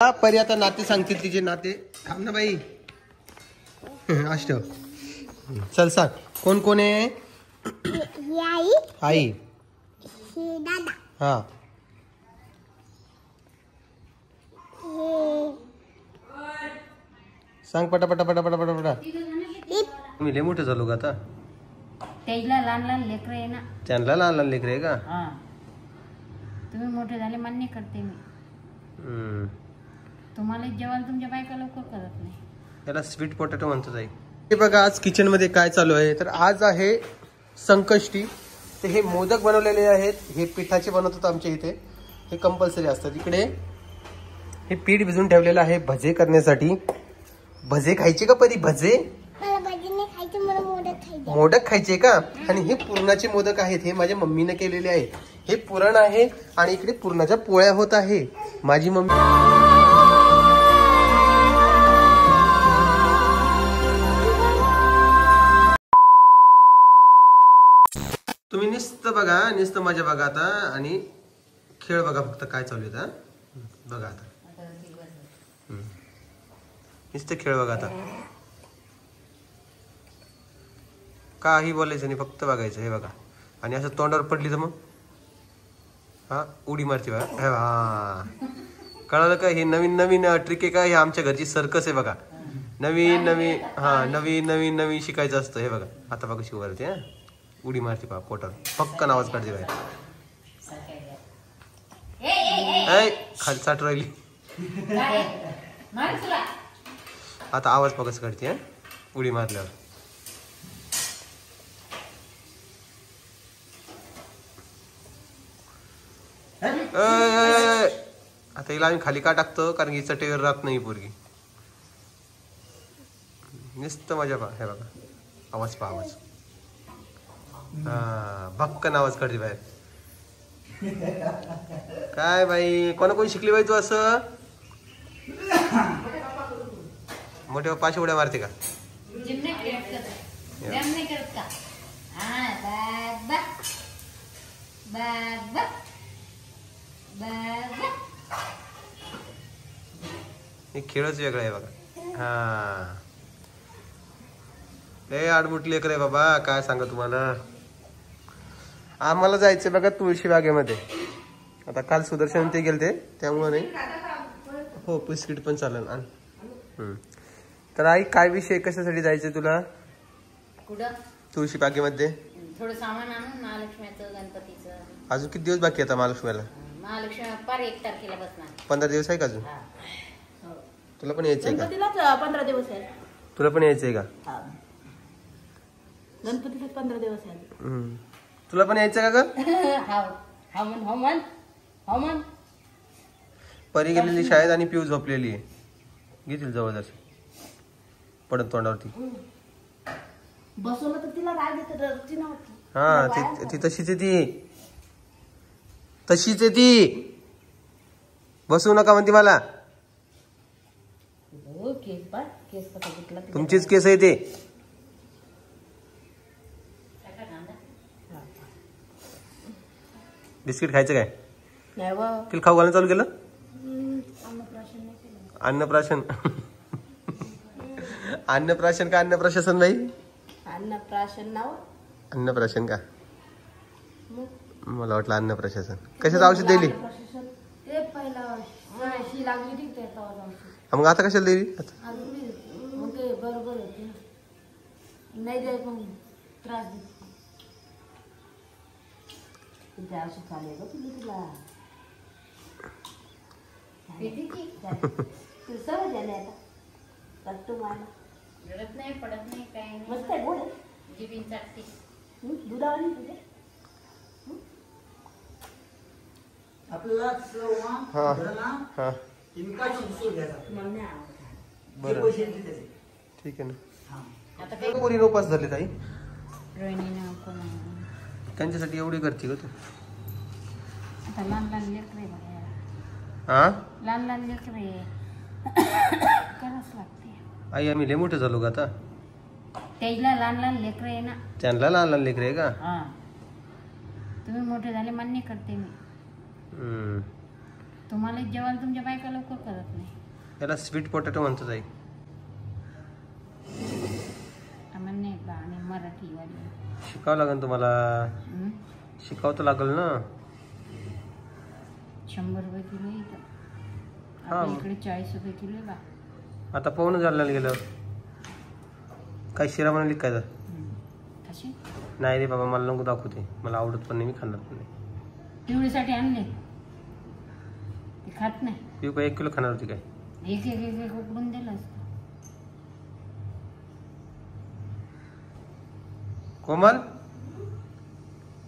परी आता नाते सांगतील तिचे नाते. थांब ना बाई. अष्टव चल सांग कोण कोण आहे. आई दादा हा सांग पटापटा पटापटा पटापटा. मी लय मोठं झालो का आता. त्याला लहान लहान लेकरं आहे ना. त्यांना लहान लहान लेकरं आहे का. हा तुम्ही मोठे झाले मान्य करते मी. तुम्हाला जेवण तुमच्या बायका लवकर करत नाही. याला स्वीट पोटॅटो म्हणतो ताई. हे बघा आज किचन मध्ये काय चालू आहे. तर आज आहे संकष्टी. तर हे मोदक बनवलेले आहेत. हे पिठाचे बनवतात आमच्या इथे. हे कंपल्सरी असतात. इकडे हे पीठ भिजून ठेवलेलं आहे भजे करण्यासाठी. भजे खायचे का परी. भजे मोदक खायचे का. आणि हे पुरणाचे मोदक आहेत. हे माझ्या मम्मीने केलेले आहेत. हे पुरण आहे आणि इकडे पुरणाच्या पोळ्या होत आहे. माझी मम्मी तुम्ही नुसतं बघा. नुसतं माझ्या बघा आता आणि खेळ बघा फक्त काय चालू आहे. बघा आता नुसतं खेळ बघा आता. काही बोलायचं नाही फक्त बघायचं. हे बघा आणि असं तोंडावर पडली तर मग हा उडी मारते बघा. हा कळालं का. हे नवीन नवीन ट्रिक आहे का. हे आमच्या घरची सर्कस आहे बघा. नवीन नवीन हा नवीन नवीन नवीन शिकायचं असतं. हे बघा आता बघा शिव करते. हा उडी मारते बा पोटावर पक्कन आवाज काढते बाहेर. खाली चाट राहिली. आता आवाज बघाच काढते. उडी मारल्यावर आता हिला आम्ही खाली का टाकतो कारण की चटेवर राहत नाही पोरगी. नुसतं माझ्या बा. हे बघा आवाज पा आवाज. हा भक्कन आवाज काढते बाहेर. काय बाई कोणा कोणी शिकली बाई तू असं. मोठे पाचशे उड्या मारते का. हे खेळच वेगळा आहे बघा. हा लय आडमुट लेकर आहे बाबा. काय सांगा तुम्हाला. आम्हाला जायचं बघा तुळशी बागेमध्ये. आता काल सुदर्शन ते गेलते त्यामुळे नाही. हो बिस्किट पण चालेल. तर आई काय विषय कशासाठी जायचं तुला. कुठं तुळशी बागेमध्ये. थोडं सामान आणून महालक्ष्मीचं गणपतीचं. अजून किती दिवस बाकी आता महालक्ष्मीला. महालक्ष्मी पार 1 तारखेला बसणार. 15 दिवस आहे का अजून. तुला पण यायचंय का. 15 दिवस आहे. तुला पण यायचंय का. गणपतीला 15 दिवस आहे. तुला पण यायचं का ग. परी गेलेली शाळेत आणि पिऊ झोपलेली आहे. घेतील जवळजवळ पडत तोंडावरती. बसवलं तर तिला राग येते. हा ती तशीच आहे. ती तशीच आहे ती. बसवू नका म्हणते मला. तुमचीच केस आहे ते. बिस्किट खायचं काय. तिला खाऊ घालणं चालू केलं. अन्नप्राशन. अन्नप्राशन का अन्नप्रशासन बाई. अन्नप्राशन नाव. अन्नप्राशन का. मला वाटलं अन्नप्रशासन. कशाचं औषध दिली. मग आता कशाला दिली. बरोबर नाही जाय पण त्रास रडत नाही पडत नाही काही नाही. मस्त आहे गोड. जिबीन चाटते. दुधावाली तुझे ठीक आहे ना. कोणी उपास झाले ताई. त्यांच्यासाठी एवढी करते का तू. आता लहान लहान लेकरे हा लहान लहान लेकरे करावंच लागते. आई आम्ही लय मोठे झालो का आता. त्याला लहान लहान लेकरं आहे ना. त्यांना लहान लहान लेकरं आहे का. हा तुम्ही मोठे झाले मान्य करते मी. तुम्हाला जेवायला तुमच्या बायका लवकर करत नाही. याला स्वीट पोटॅटो म्हणतात आई. आम्हाला नाही बा, आम्ही मराठीवाली. शिकावं लागेल तुम्हाला. शिकावं तर लागेल ना. 100 रुपये किलो आहे इथं. हा. आपल्या इकडे 40 रुपये किलो आहे बा. आता पाहून जालन्याला गेलं काय शिरा बनवली काय तर. कशी नाही रे बाबा, मला नको दाखवते, मला आवडत पण नाही, मी खाणार पण नाही. पिवळीसाठी आणले ते खात नाही. पिऊ काय 1 किलो खाणार होती काय. एक एक एक एक उकडून दिलं असतं. कोमल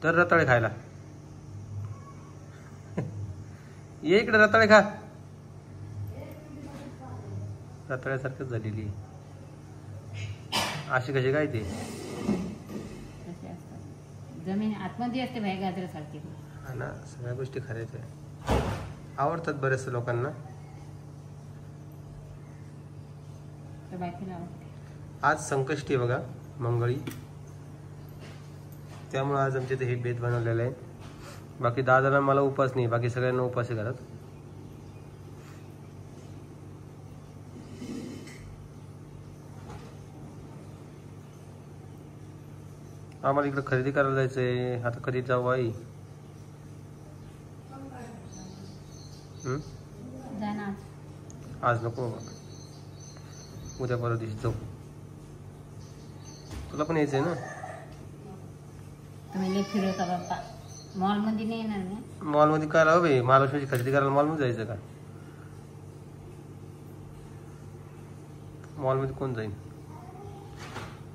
तर रताळे खायला ये इकडे, रताळे खा. रताळ्यासारखंच झालेली अशी कशी काय ते. तसे असतात. जमीन आतमध्ये असते बाहेर गाजरासारखी. हा ना, सगळ्या गोष्टी खऱ्याच आवडतात बरेच लोकांना. तर बायकोला आवडते. आज संकष्टी आहे बघा, मंगळी, त्यामुळे आज आमच्या इथे हे बेत बनवलेलं आहे. बाकी दादाला मला उपास नाही, बाकी सगळ्यांना उपास आहे घरात. आम्हाला इकडे खरेदी करायला जायचंय. आता कधी जाऊ आई. जा ना आज. आज नको बाबा, उद्या परवा दिवशी जाऊ. तुला पण यायचंय ना. तुम्ही लय फिरवता बाप्पा. मॉलमध्ये नाही येणार ना. मॉलमध्ये काय राहू भाई, महालक्ष्मीची खरेदी करायला मॉलमध्ये जायचं का. मॉलमध्ये कोण जाईल.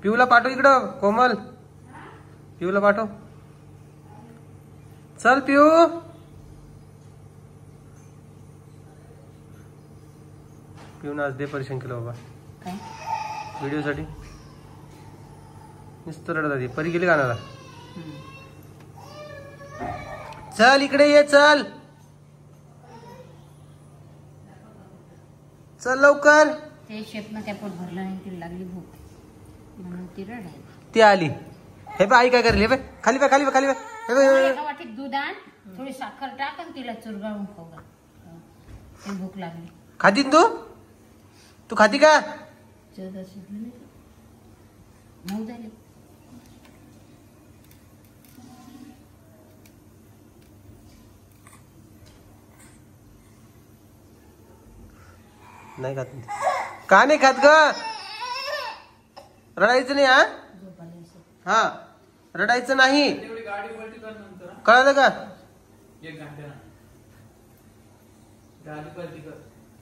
पिऊला पाठव इकडं. कोमल, पिऊला पाठव. चल पिऊ. पिऊन आज दे परेशान केलं बाबा काय व्हिडिओसाठी. नुसतं रडत आधी. परी गेली गाण्याला. चल इकडे ये, चल चल लवकर. ते शेपनं काय पोट भरलं नाही, तिला लागली भूक म्हणून ती रडायली. ती आली. हे बा आई काय करली. हे बघ खाली बघ, खाली बघ, खाली बघ. हे बघ, हे बघ. एका वाटीत दूध आण, थोडी साखर टाक आणि तिला चुरगाळून खाऊ घाल. ते भूक लागली. खाती ना तू खाती का. 14 शिजले नाही. 9 झाले. नाही खात. का नाही खात ग. रडायचं नाही. हा हा, रडायचं नाही. कळलं का.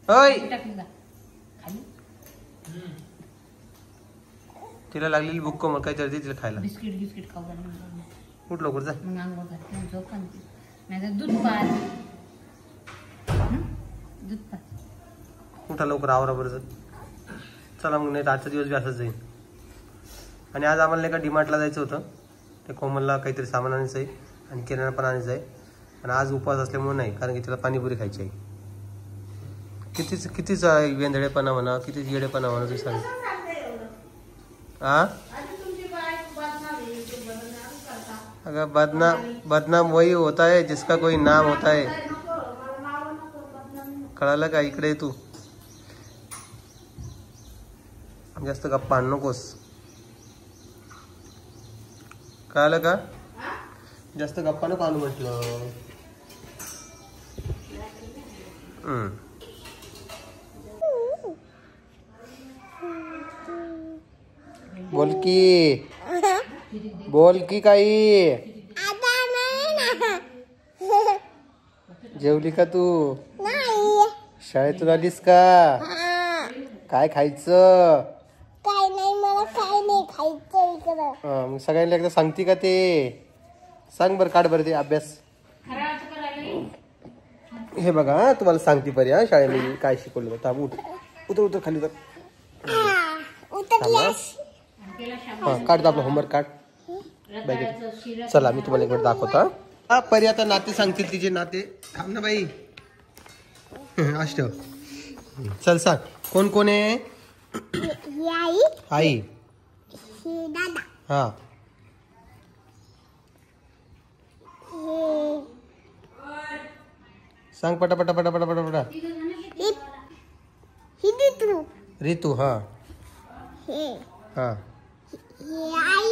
होय. टाकली का खाली. तिला लागलेली भूक कोमल काहीतरी दे तिला खायला. बिस्किट बिस्किट खाऊ घाल. उठ लवकर जा. मग अंघोळ घालते झोप आणते. नाही तर दूध पाच. दूध पाच. उठा लवकर, आवरा बरं. चला मग, नाही तर आजचा दिवस बी असाच जाईल. आणि आज आम्हाला नाही का डीमार्टला जायचं होतं. ते कोमलला काहीतरी सामान आणायचं आहे आणि किराणा पण आणायचं आहे. आणि आज उपवास असल्यामुळे नाही, कारण की तिला पाणीपुरी खायची आहे. कितीच वेंधळेपणा म्हणा, कितीच येडेपणा म्हणा तू सांग. अगर बदनाम वही होता है जिसका कोई नाम होता है. कळालं का. इकडे तू जास्त गप्पा आण नकोस. कळालं का. जास्त गप्पा नको आणू म्हटलं. बोल की काही. जेवली का तू. शाळेतून आलीस का. काय खायचं. काय नाही, मला काय नाही खायचं इकडं. मग सगळ्यांना एकदा सांगते का ते. सांग बरं, काढ बरं ते अभ्यास. हे बघा तुम्हाला सांगते परी. हा, शाळेमध्ये काय शिकवलं होतं. थांब, उतर उतर खाली उतर. हा, काढ आपलं होमवर्क काढ. चला मी तुम्हाला एक दाखवतो. हा, परी आता नाते सांगतील तिचे नाते. थांब ना बाई. अष्ट चल सांग कोण कोण आहे. आई. दादा. हा. सांग पटा पटा पटा पटा पटा पटा. ही ऋतू. ऋतू. हा हे हा. ही आई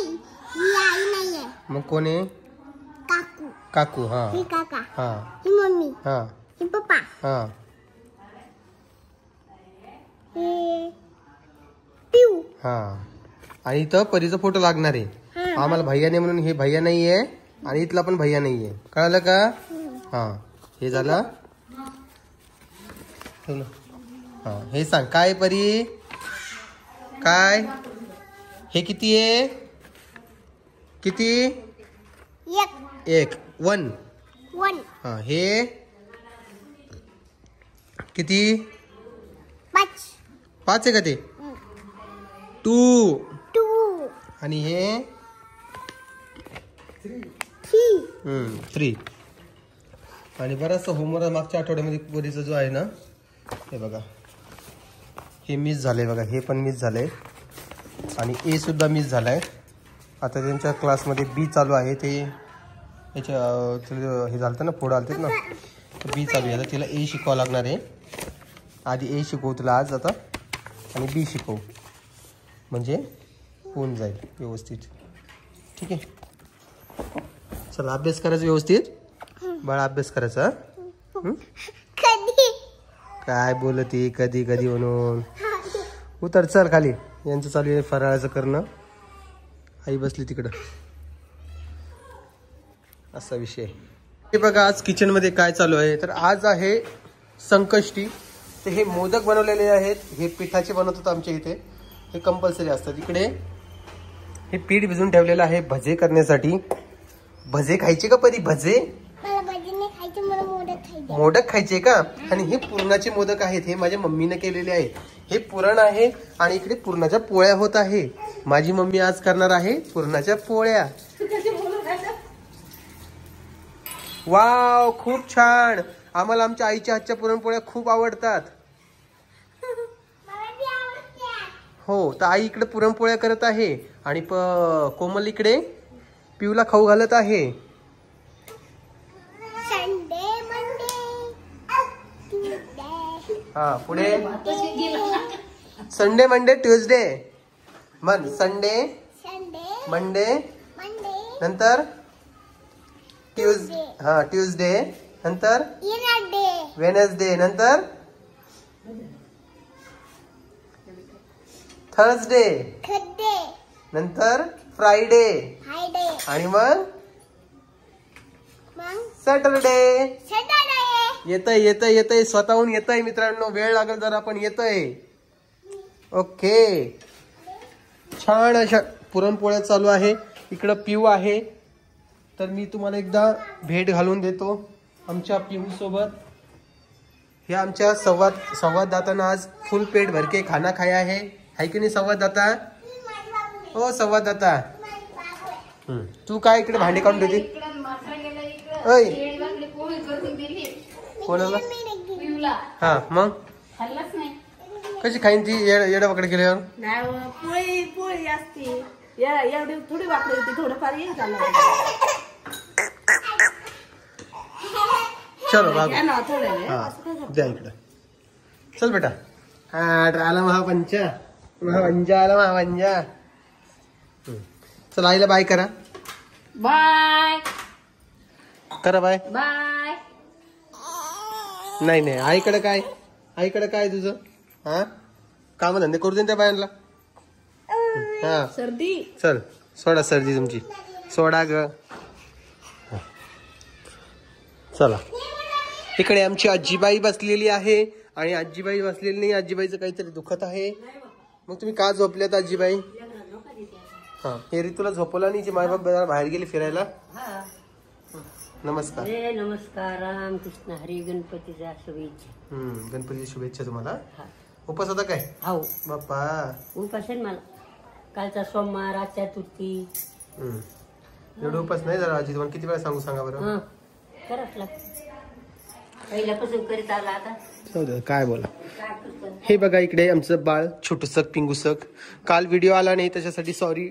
नाहीये. मग कोण आहे? काकू. काकू. हा ही काका. हा ही मम्मी. हा ही पप्पा. हा. हे पिऊ. हा आणि इथं परीचा फोटो लागणार आहे. हा. आम्हाला भैया नाही म्हणून हे भैया नाहीये आणि इथला पण भैया नाहीये. कळालं का? हा हे झालं. ठेव ना. हा हे सांग काय परी? काय हे किती आहे? किती? एक. 1. 1. हा हे किती? 5. 5 आहे का ते? 2. 2. आणि हे 3. 3. आणि बराचसा होमवर्क मागच्या आठवड्यामध्ये परीचा जो आहे ना, हे बघा हे मिस झालंय बघा. हे पण मिस झालंय आणि ए सुद्धा मिस झालाय. आता त्यांच्या क्लासमध्ये बी चालू आहे. ते याच्या हे झालं ना, पुढं आलतेत ना, बी चालू आहे. आता तिला ए शिकवावं लागणार आहे. आधी ए शिकवू तुला आज आता आणि बी शिकवू, म्हणजे होऊन जाईल व्यवस्थित. ठीक आहे. चला अभ्यास करायचा व्यवस्थित. बाळा अभ्यास करायचा. कधी काय बोलती कधी कधी म्हणून. उतर चल खाली. यांचं चालू आहे फराळाचं करणं. आई बसली तिकडं. असा विषय. हे बघा आज किचन मध्ये काय चालू आहे. तर आज आहे संकष्टी. तर हे मोदक बनवलेले आहेत. हे पिठाचे बनवत होतं आमच्या इथे. हे कंपल्सरी असतात. इकडे हे पीठ भिजून ठेवलेलं आहे भजे करण्यासाठी. भजे खायचे का परी? भजे मला भजी नाही खायचे, मला मोदक खायचे. मोदक खायचे का? आणि हे पुरणाचे मोदक आहेत. हे माझ्या मम्मीने केलेले आहेत. हे पुरण आहे आणि इकडे पुरणाच्या पोळ्या होत आहे. माझी मम्मी आज करणार आहे पुरणाच्या पोळ्या. वाव खूप छान. आम्हाला आमच्या आईच्या हातच्या पुरणपोळ्या खूप आवडतात. मला बी आवडते. हो तर आई इकडे पुरणपोळ्या करत आहे आणि कोमल इकडे पिऊला खाऊ घालत आहे. Sunday Monday Tuesday. हा पुढे संडे मंडे ट्यूसडे. मन संडे संडे मंडे मंडे नंतर ट्यूसडे नंतर इराडे वेनसडे नंतर थर्सडे खड्डे नंतर फ्रायडे हायडे आणि मग मग सॅटरडे. सॅटरडे. येतंय स्वतःहून येतंय मित्रांनो. वेळ लागेल जरा पण येतंय. ओके. छान अशा पुरणपोळ्या चालू आहे. इकडं पिऊ आहे. तर मी तुम्हाला एकदा भेट घालून देतो आमच्या पिऊ सोबत. हे आमच्या संवाददातानं आज फुल पेट भर के खाना खाया है की नाही संवाददाता? हो संवाददाता. तू काय इकडे भांडे काढून ठेवते? कोणाला? हा मग कशी खाईन ती येडा वाकडे केल्यावर? नाही पोळी असते एवढी थोडी वाकडे होती, थोडंफार येईल त्याला. चलो बाबू. घ्या ना थोडं वेळ. हा द्या इकडं. चल बेटा. हा आला महापंचा. आला महापंचा. चल आईला बाय करा. बाय करा बाय. बाय. नाही आईकडे काय तुझं? हा काम धंदे करू दे त्या बायांना. हा सर्दी. चल सोडा सर्दी तुमची. सोडा ग. चला इकडे आमची आजीबाई बसलेली आहे आणि आजीबाई बसलेली नाही. आजीबाईचं काहीतरी दुखत आहे. मग तुम्ही का झोपल्यात आजीबाई? हा हे ऋतूला झोपवला नाही. माय बाप बाहेर गेले फिरायला. नमस्कार. नमस्कार. रामकृष्ण हरी. गणपतीच्या शुभेच्छा. गणपतीची शुभेच्छा तुम्हाला. उपास होता काय? हो बाप्पा. उपास आहे मला. कालचा सोमवार, आजच्या तुरती. एवढं उपास नाही जरा आजी. तुम्हाला किती वेळा सांगा बरं. करत लागतं. पहिल्यापासून करीत आला आता. काय बोला. हे बघा इकडे आमचं बाळ छोटसक पिंगुसक. काल व्हिडिओ आला नाही त्याच्यासाठी सॉरी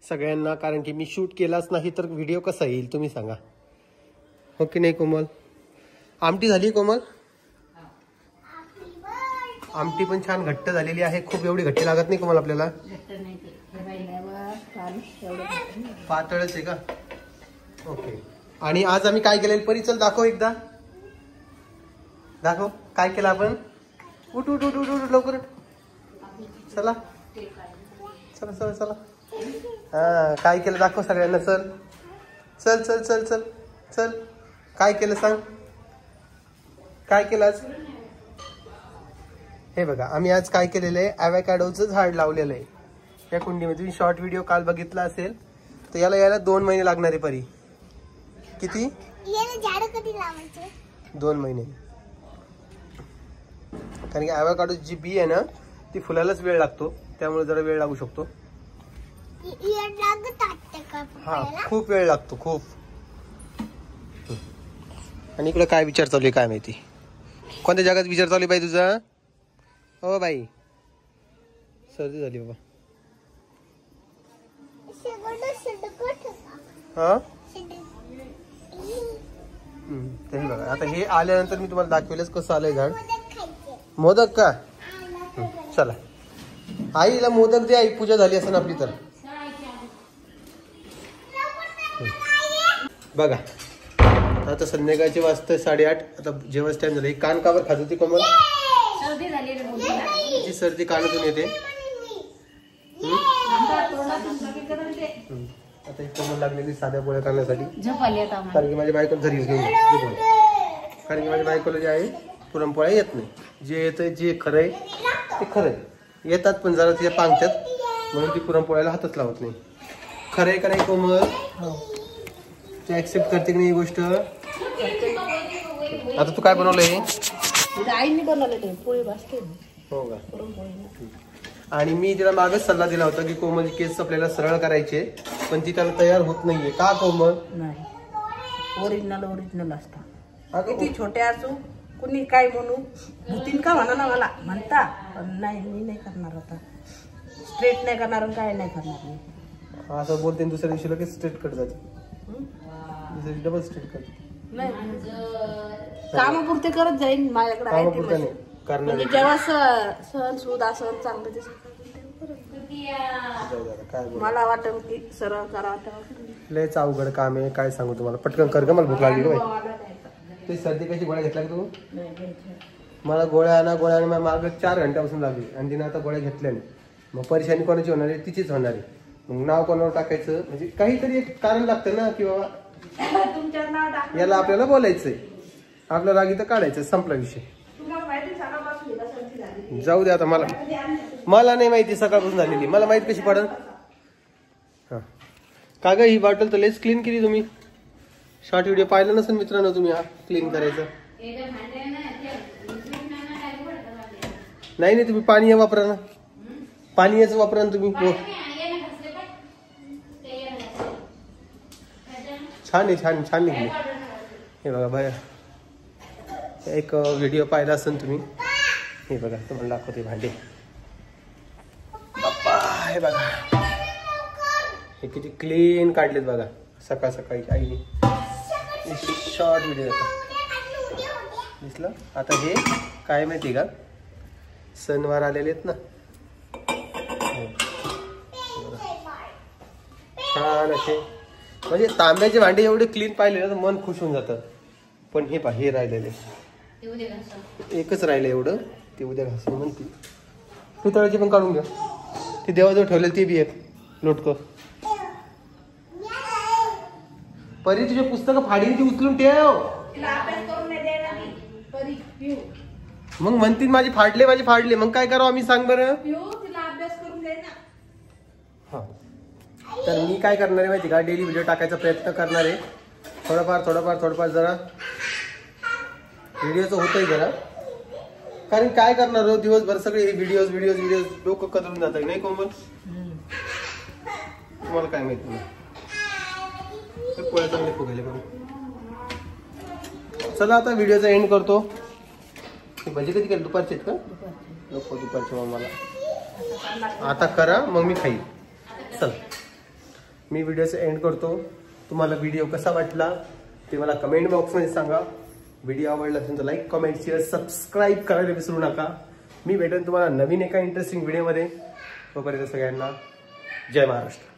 सगळ्यांना. कारण की मी शूट केलाच नाही तर व्हिडिओ कसा येईल तुम्ही सांगा. हो की नाही कोमल? आमटी झाली कोमल? आमटी पण छान घट्ट झालेली आहे. खूप एवढी घट्टी लागत नाही कोमल आपल्याला. पातळच आहे का? ओके. आणि आज आम्ही काय केलेलं परी चल दाखव एकदा. दाखव काय केलं आपण. उठ उठ उठ उठ उठ लवकर. चला चला चला चला. हा काय केलं दाखव सगळ्यांना. चल चल चल चल चल चल. काय केलं सांग. काय केलं आज. हे बघा आम्ही आज काय केलेलं आहे. ॲव्होकॅडोचं झाड लावलेलं आहे या कुंडीमध्ये. तुम्ही शॉर्ट व्हिडिओ काल बघितला असेल तर याला 2 महिने लागणार आहे परी. किती? झाड कधी लावायचे? 2 महिने. कारण की ॲव्होकॅडोची जी बी आहे ना ती फुलालाच वेळ लागतो, त्यामुळे जरा वेळ लागू शकतो. हा खूप वेळ लागतो खूप. आणि इकडे काय विचार चालू आहे काय माहिती. कोणत्या जगात विचार चालू आहे बाई तुझा. हो बाई सर्दी झाली बाबा. हा ते बघा. आता हे आल्यानंतर मी तुम्हाला दाखवेलच कसं आलंय झाड. मोदक का. चला आईला मोदक दे. आई पूजा झाली असं आपली तर. बघा आता संध्याकाळचे वाजता 8:30. आता जेवण टाइम झालं. कान कावर खात होती कोमल. सर्दी झाली रे मुलीला. ती सर्दी कानातून येते. आता ही कोमल लागलेली साध्या पोळ्या करण्यासाठी. झोप आली आता आम्हाला. कारण की माझ्या बायकोला घरी घेऊन कारण की माझ्या बायकोला जे आहे पुरणपोळ्या येत नाही. जे येतं जे खरंय ते खरंय. येतात पण जरा तिच्या पांगतात म्हणून ती पुरणपोळ्याला हातच लावत नाही. खरंय का नाही कोमल. ते ऍक्सेप्ट करते की नाही ही गोष्ट. आता तू काय बनवलंय. आईने बनवलेले पोळी भाजते. हो का. आणि मी तिला मागच सल्ला दिला होता की कोमल केस आपल्याला सरळ करायचे, पण ती त्याला तयार होत नाहीये. का कोमल. नाही ओरिजिनल असतात. अगं, किती छोटे असू कुणी काय म्हणू भूतीन का म्हणा ना मला म्हणता, पण नाही मी नाही करणार. आता स्ट्रेट नाही करणार आणि काय नाही करणार मी. असं बोलते दुसऱ्या दिवशी लगेच स्ट्रेट कट जाते. दुसऱ्या दिवशी डबल स्ट्रेट कट. नाही कामापुरते करत जाईन. माझ्याकडे आहे ते कामापुरतं नाही करणार. म्हणजे जेव्हा सण सूद असं चांगलं ते काय बोल. मला वाटत की सरळ करा. लयच अवघड काम आहे. काय सांगू तुम्हाला. पटकन कर ग. मला भूक लागली ग बाई. ते सर्दी कशी गोळ्या घेतल्या का तू. मला गोळ्या मला माग 4 घंट्यापासून लागली आणि तिने आता गोळ्या घेतल्या नाही. मग परेशानी कोणाची होणार आहे. तिचीच होणार आहे. मग नाव कोणावर टाकायचं म्हणजे काहीतरी एक कारण लागतं ना की बाबा याला आपल्याला बोलायचंय. आपल्या रागी तर काढायचं. संपला विषय. जाऊ दे आता. मला नाही माहिती सकाळपासून झालेली. मला माहित कशी पडल. हा का ग ही बॉटल तर लेस क्लीन केली तुम्ही. शॉर्ट व्हिडिओ पाहिलं नसेल मित्रांनो तुम्ही. हा क्लीन करायचं. नाही तुम्ही पाणी वापरा ना. पाणीच वापरा ना तुम्ही. छान आहे. छान निघली. हे बघा बाय एक व्हिडिओ पाहिला असेल तुम्ही. हे बघा तुम्हाला दाखवते भांडे. बाप्पा हे बघा हे किती क्लीन काढलेत बघा सकाळ सकाळी आईने. शॉर्ट व्हिडिओ होता दिसलं. आता हे काय माहिती का सणवार आलेले आहेत ना. छान असे म्हणजे तांब्याचे भांडे एवढे क्लीन पाहिले ना तर मन खुश होऊन जातं. पण हे पहा हे राहिलेले एकच राहिलं एवढं. ते उद्या घासून म्हणते. पितळाची पण काढून घ्या. ती देवाजवळ ठेवलेली ती बी एक लोटकं. परी तुझे पुस्तकं फाडीन ती उचलून ठेव. मग म्हणतील माझी फाडले मग काय करावं आम्ही सांग बरं. हा तर मी काय करणार आहे माहिती का. डेली व्हिडिओ टाकायचा प्रयत्न करणार आहे. थोडंफार जरा व्हिडिओचं होतंय जरा. कारण काय करणार हो दिवसभर सगळे व्हिडिओज डोकं कदरून जात आहे नाही कोमल. तुम्हाला काय माहिती नाही. पोळ्या चांगले फुगायले बघू. चला आता व्हिडिओचा एंड करतो. भजी कधी केलं दुपारचे आहेत का. नको दुपारचे मग मला आता करा मग मी खाईल. चल मी व्हिडिओचा एंड करतो. तुम्हाला व्हिडिओ कसा वाटला ते मला कमेंट बॉक्समध्ये सांगा. व्हिडिओ आवडला असेल तर लाईक कमेंट शेअर सबस्क्राईब करायला विसरू नका. मी भेटेन तुम्हाला नवीन एका इंटरेस्टिंग व्हिडिओमध्ये. तोपर्यंत सगळ्यांना जय महाराष्ट्र.